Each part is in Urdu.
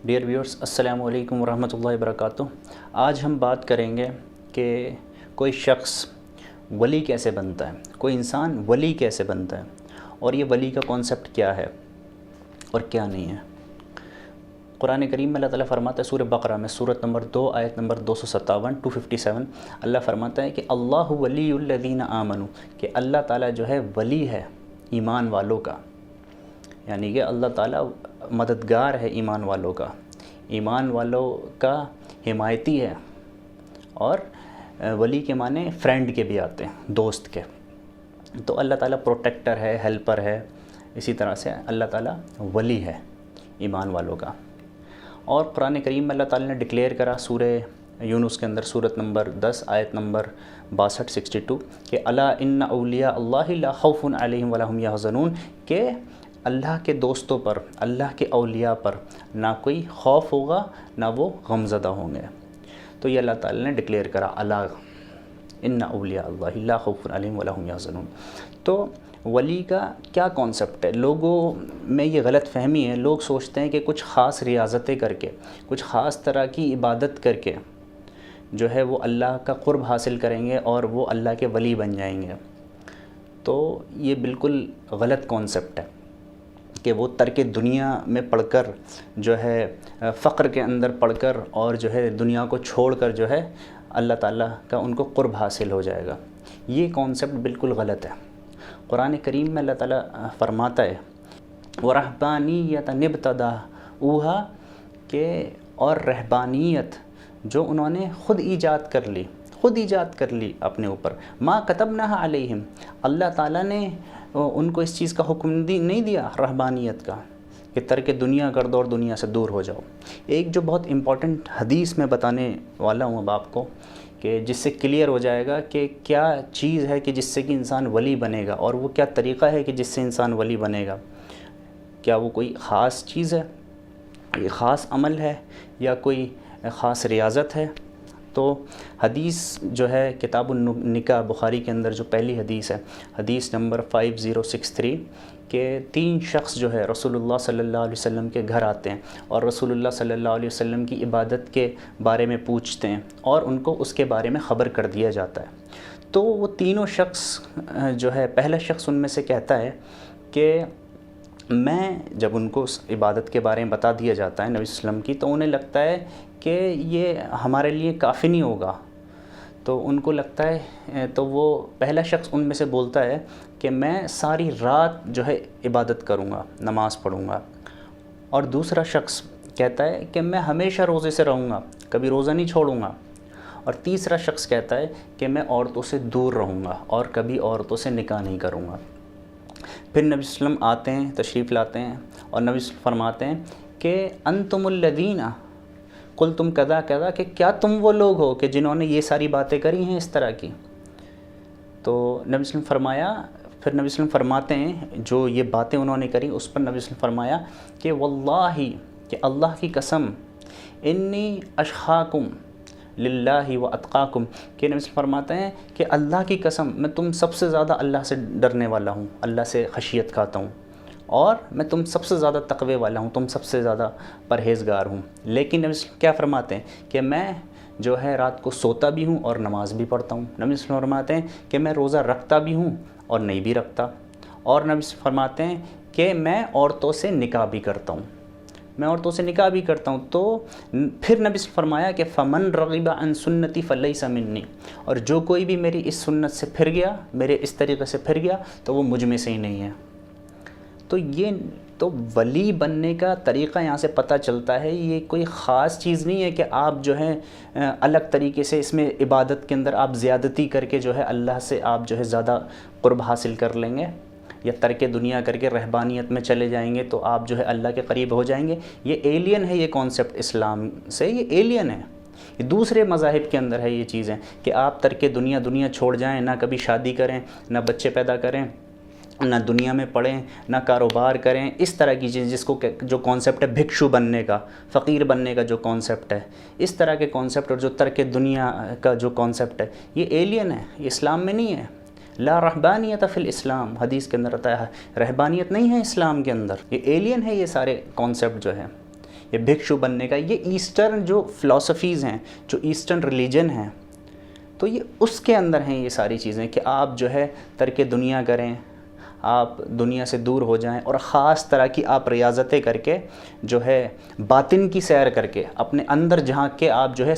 ڈیئر ویورز، السلام علیکم ورحمۃ اللہ وبرکاتہ۔ آج ہم بات کریں گے کہ کوئی شخص ولی کیسے بنتا ہے، کوئی انسان ولی کیسے بنتا ہے، اور یہ ولی کا کانسیپٹ کیا ہے اور کیا نہیں ہے۔ قرآن کریم میں اللہ تعالیٰ فرماتا ہے سورہ بقرہ میں سورۃ نمبر 2 آیت نمبر 257 اللہ فرماتا ہے کہ اللہ ولی الذین آمنوا، کہ اللہ تعالیٰ جو ہے ولی ہے ایمان والوں کا، یعنی کہ اللہ تعالیٰ مددگار ہے ایمان والوں کا، ایمان والوں کا حمایتی ہے۔ اور ولی کے معنی فرینڈ کے بھی آتے ہیں، دوست کے، تو اللہ تعالیٰ پروٹیکٹر ہے، ہیلپر ہے، اسی طرح سے اللہ تعالیٰ ولی ہے ایمان والوں کا۔ اور قرآن کریم میں اللہ تعالیٰ نے ڈکلیئر کرا سورہ یونس کے اندر سورۃ نمبر 10 آیت نمبر 62 کہ الا ان اولیاء اللہ لا خوف علیہم ولا هم یحزنون، کہ اللہ کے دوستوں پر، اللہ کے اولیاء پر نہ کوئی خوف ہوگا نہ وہ غمزدہ ہوں گے۔ تو یہ اللہ تعالیٰ نے ڈکلیئر کرا الا ان اولیاء اللہ لا خوف علیہم ولا هم یحزنون۔ تو ولی کا کیا کانسیپٹ ہے؟ لوگوں میں یہ غلط فہمی ہے، لوگ سوچتے ہیں کہ کچھ خاص ریاضتیں کر کے، کچھ خاص طرح کی عبادت کر کے جو ہے وہ اللہ کا قرب حاصل کریں گے اور وہ اللہ کے ولی بن جائیں گے۔ تو یہ بالکل غلط کانسیپٹ ہے کہ وہ ترک دنیا میں پڑھ کر جو ہے فقر کے اندر پڑھ کر اور جو ہے دنیا کو چھوڑ کر جو ہے اللہ تعالیٰ کا ان کو قرب حاصل ہو جائے گا۔ یہ کانسیپٹ بالکل غلط ہے۔ قرآن کریم میں اللہ تعالیٰ فرماتا ہے وَرَهْبَانِيَّةً ابْتَدَعُوهَا، کہ اور رہبانیت جو انہوں نے خود ایجاد کر لی اپنے اوپر، ما كَتَبْنَاهَا عَلَيْهِمْ، اللہ تعالیٰ نے ان کو اس چیز کا حکم نہیں دیا رہبانیت کا کہ ترک دنیا کر دو اور دنیا سے دور ہو جاؤ۔ ایک جو بہت امپورٹنٹ حدیث میں بتانے والا ہوں اب آپ کو، کہ جس سے کلیئر ہو جائے گا کہ کیا چیز ہے کہ جس سے کہ انسان ولی بنے گا، اور وہ کیا طریقہ ہے کہ جس سے انسان ولی بنے گا۔ کیا وہ کوئی خاص چیز ہے، یہ خاص عمل ہے، یا کوئی خاص ریاضت ہے؟ تو حدیث جو ہے کتاب النکاح بخاری کے اندر جو پہلی حدیث ہے، حدیث نمبر 5063، کہ 3 شخص جو ہے رسول اللہ صلی اللہ علیہ وسلم کے گھر آتے ہیں اور رسول اللہ صلی اللہ علیہ وسلم کی عبادت کے بارے میں پوچھتے ہیں اور ان کو اس کے بارے میں خبر کر دیا جاتا ہے۔ تو وہ تینوں شخص جو ہے، پہلا شخص ان میں سے کہتا ہے کہ میں، جب ان کو اس عبادت کے بارے میں بتا دیا جاتا ہے نبی صلی اللہ علیہ وسلم کی، تو انہیں لگتا ہے کہ یہ ہمارے لیے کافی نہیں ہوگا۔ تو ان کو لگتا ہے، تو وہ پہلا شخص ان میں سے بولتا ہے کہ میں ساری رات جو ہے عبادت کروں گا، نماز پڑھوں گا۔ اور دوسرا شخص کہتا ہے کہ میں ہمیشہ روزے سے رہوں گا، کبھی روزہ نہیں چھوڑوں گا۔ اور تیسرا شخص کہتا ہے کہ میں عورتوں سے دور رہوں گا اور کبھی عورتوں سے نکاح نہیں کروں گا۔ پھر نبی صلی اللہ علیہ وسلم آتے ہیں، تشریف لاتے ہیں، اور نبی صلی اللہ علیہ وسلم فرماتے ہیں کہ انتم الذین قلتم کذا کذا، کہ کیا تم وہ لوگ ہو کہ جنہوں نے یہ ساری باتیں کری ہیں اس طرح کی؟ تو نبی صلی اللہ علیہ وسلم فرمایا، پھر نبی صلی اللہ علیہ وسلم فرماتے ہیں جو یہ باتیں انہوں نے کری اس پر نبی صلی اللہ علیہ وسلم فرمایا کہ واللہ، کہ اللہ کی قسم، انی اشخاکم للہ و اتقاکم، کہ نبی صلی اللہ علیہ وسلم فرماتے ہیں کہ اللہ کی قسم، میں تم سب سے زیادہ اللہ سے ڈرنے والا ہوں، اللہ سے خشیت کھاتا ہوں، اور میں تم سب سے زیادہ تقوی والا ہوں، تم سب سے زیادہ پرہیزگار ہوں۔ لیکن نبی صلی اللہ علیہ وسلم کیا فرماتے ہیں کہ میں جو ہے رات کو سوتا بھی ہوں اور نماز بھی پڑھتا ہوں۔ نبی صلی اللہ علیہ وسلم فرماتے ہیں کہ میں روزہ رکھتا بھی ہوں اور نہیں بھی رکھتا، اور نبی صلی اللہ علیہ وسلم فرماتے ہیں کہ میں عورتوں سے نکاح بھی کرتا ہوں، میں عورتوں سے نکاح بھی کرتا ہوں۔ تو پھر نبی صلی اللہ علیہ وسلم فرمایا کہ فمن رغب عن سنتی فلیس منی، اور جو کوئی بھی میری اس سنت سے پھر گیا، میرے اس طریقے سے پھر گیا، تو وہ مجھ میں سے ہی نہیں ہے۔ تو یہ تو ولی بننے کا طریقہ یہاں سے پتہ چلتا ہے، یہ کوئی خاص چیز نہیں ہے کہ آپ جو ہے الگ طریقے سے اس میں عبادت کے اندر آپ زیادتی کر کے جو ہے اللہ سے آپ جو ہے زیادہ قرب حاصل کر لیں گے، یا ترک دنیا کر کے رہبانیت میں چلے جائیں گے تو آپ جو ہے اللہ کے قریب ہو جائیں گے۔ یہ ایلین ہے، یہ کانسیپٹ اسلام سے یہ ایلین ہے، یہ دوسرے مذاہب کے اندر ہے یہ چیزیں، کہ آپ ترک دنیا چھوڑ جائیں، نہ کبھی شادی کریں، نہ بچے پیدا کریں، نہ دنیا میں پڑھیں، نہ کاروبار کریں، اس طرح کی چیز جس کو جو کانسیپٹ ہے بھکشو بننے کا، فقیر بننے کا جو کانسیپٹ ہے، اس طرح کے کانسیپٹ، اور جو ترک دنیا کا جو کانسیپٹ ہے، یہ ایلین ہے، یہ اسلام میں نہیں ہے۔ لا رہبانیت فی الاسلام، حدیث کے اندر آتا ہے رہبانیت نہیں ہے اسلام کے اندر، یہ ایلین ہے، یہ سارے کانسیپٹ جو ہے یا بھکشو بننے کا، یہ ایسٹرن جو فلاسفیز ہیں، جو ایسٹرن ریلیجن ہیں، تو یہ اس کے اندر ہیں یہ ساری چیزیں کہ آپ جو ہے ترک دنیا کریں، آپ دنیا سے دور ہو جائیں، اور خاص طرح کی آپ ریاضتیں کر کے جو ہے باطن کی سیر کر کے اپنے اندر جھانک کے آپ جو ہے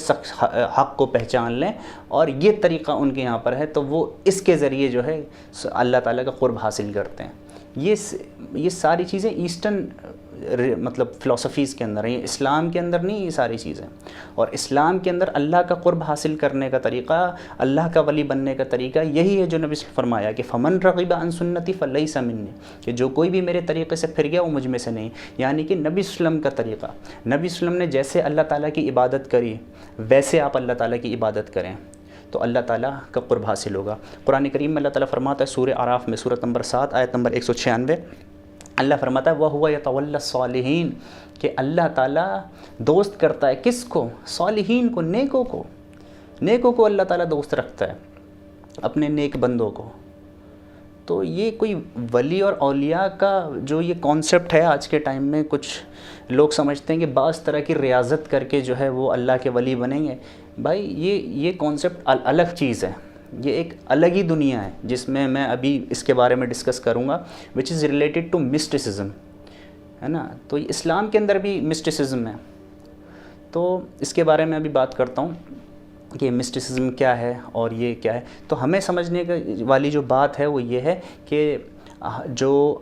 حق کو پہچان لیں، اور یہ طریقہ ان کے یہاں پر ہے، تو وہ اس کے ذریعے جو ہے اللہ تعالیٰ کا قرب حاصل کرتے ہیں۔ یہ ساری چیزیں ایسٹرن مطلب فلاسفیز کے اندر ہیں، اسلام کے اندر نہیں یہ ساری چیزیں۔ اور اسلام کے اندر اللہ کا قرب حاصل کرنے کا طریقہ، اللہ کا ولی بننے کا طریقہ یہی ہے جو نبی صلی اللہ علیہ وسلم نے فرمایا کہ فمن رغب عن سنتی فلیس منی، کہ جو کوئی بھی میرے طریقے سے پھر گیا وہ مجھ میں سے نہیں۔ یعنی کہ نبی صلی اللہ علیہ وسلم کا طریقہ، نبی صلی اللہ علیہ وسلم نے جیسے اللہ تعالیٰ کی عبادت کری ویسے آپ اللہ تعالیٰ کی عبادت کریں تو اللہ تعالیٰ کا قرب حاصل ہوگا۔ قرآن کریم میں اللہ تعالیٰ فرماتا ہے سورہ اعراف میں سورۃ نمبر 7 آیت نمبر 196، اللہ فرماتا ہے وَهُوَ يَتَوَلَّى الصَّالِحِينَ، کہ اللہ تعالیٰ دوست کرتا ہے کس کو؟ صالحین کو، نیکوں کو اللہ تعالیٰ دوست رکھتا ہے، اپنے نیک بندوں کو۔ تو یہ کوئی ولی اور اولیاء کا جو یہ کانسیپٹ ہے آج کے ٹائم میں، کچھ لوگ سمجھتے ہیں کہ بعض طرح کی ریاضت کر کے جو ہے وہ اللہ کے ولی بنیں گے۔ بھائی یہ کانسیپٹ الگ چیز ہے، یہ ایک الگ ہی دنیا ہے جس میں ابھی اس کے بارے میں ڈسکس کروں گا، وچ از ریلیٹڈ ٹو مسٹسزم، ہے نا۔ تو اسلام کے اندر بھی مسٹسزم ہے، تو اس کے بارے میں ابھی بات کرتا ہوں کہ مسٹسزم کیا ہے اور یہ کیا ہے۔ تو ہمیں سمجھنے والی جو بات ہے وہ یہ ہے کہ جو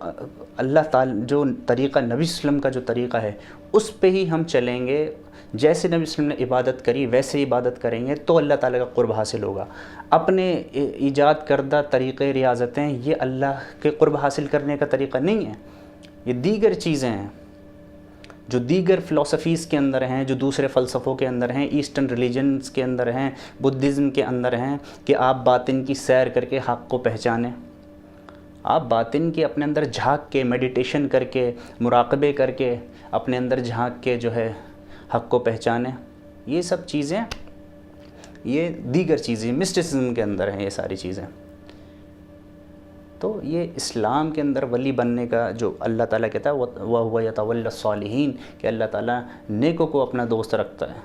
اللہ تعالیٰ جو طریقہ نبی صلی اللہ علیہ وسلم کا جو طریقہ ہے اس پہ ہی ہم چلیں گے، جیسے نبی صلی اللہ علیہ وسلم نے عبادت کری ویسے عبادت کریں گے تو اللہ تعالیٰ کا قرب حاصل ہوگا۔ اپنے ایجاد کردہ طریقے ریاضتیں یہ اللہ کے قرب حاصل کرنے کا طریقہ نہیں ہے، یہ دیگر چیزیں ہیں جو دیگر فلاسفیز کے اندر ہیں، جو دوسرے فلسفوں کے اندر ہیں، ایسٹرن ریلیجنز کے اندر ہیں، بدھزم کے اندر ہیں، کہ آپ باطن کی سیر کر کے حق کو پہچانیں، آپ باطن کے اپنے اندر جھانک کے میڈیٹیشن کر کے مراقبے کر کے اپنے اندر جھانک کے جو ہے حق کو پہچانیں۔ یہ سب چیزیں، یہ دیگر چیزیں مسٹسزم کے اندر ہیں یہ ساری چیزیں۔ تو یہ اسلام کے اندر ولی بننے کا جو اللہ تعالیٰ کہتا ہے وَهُوَ يَتَوَلَّى الصَّالِحِينَ، کہ اللہ تعالیٰ نیکوں کو اپنا دوست رکھتا ہے۔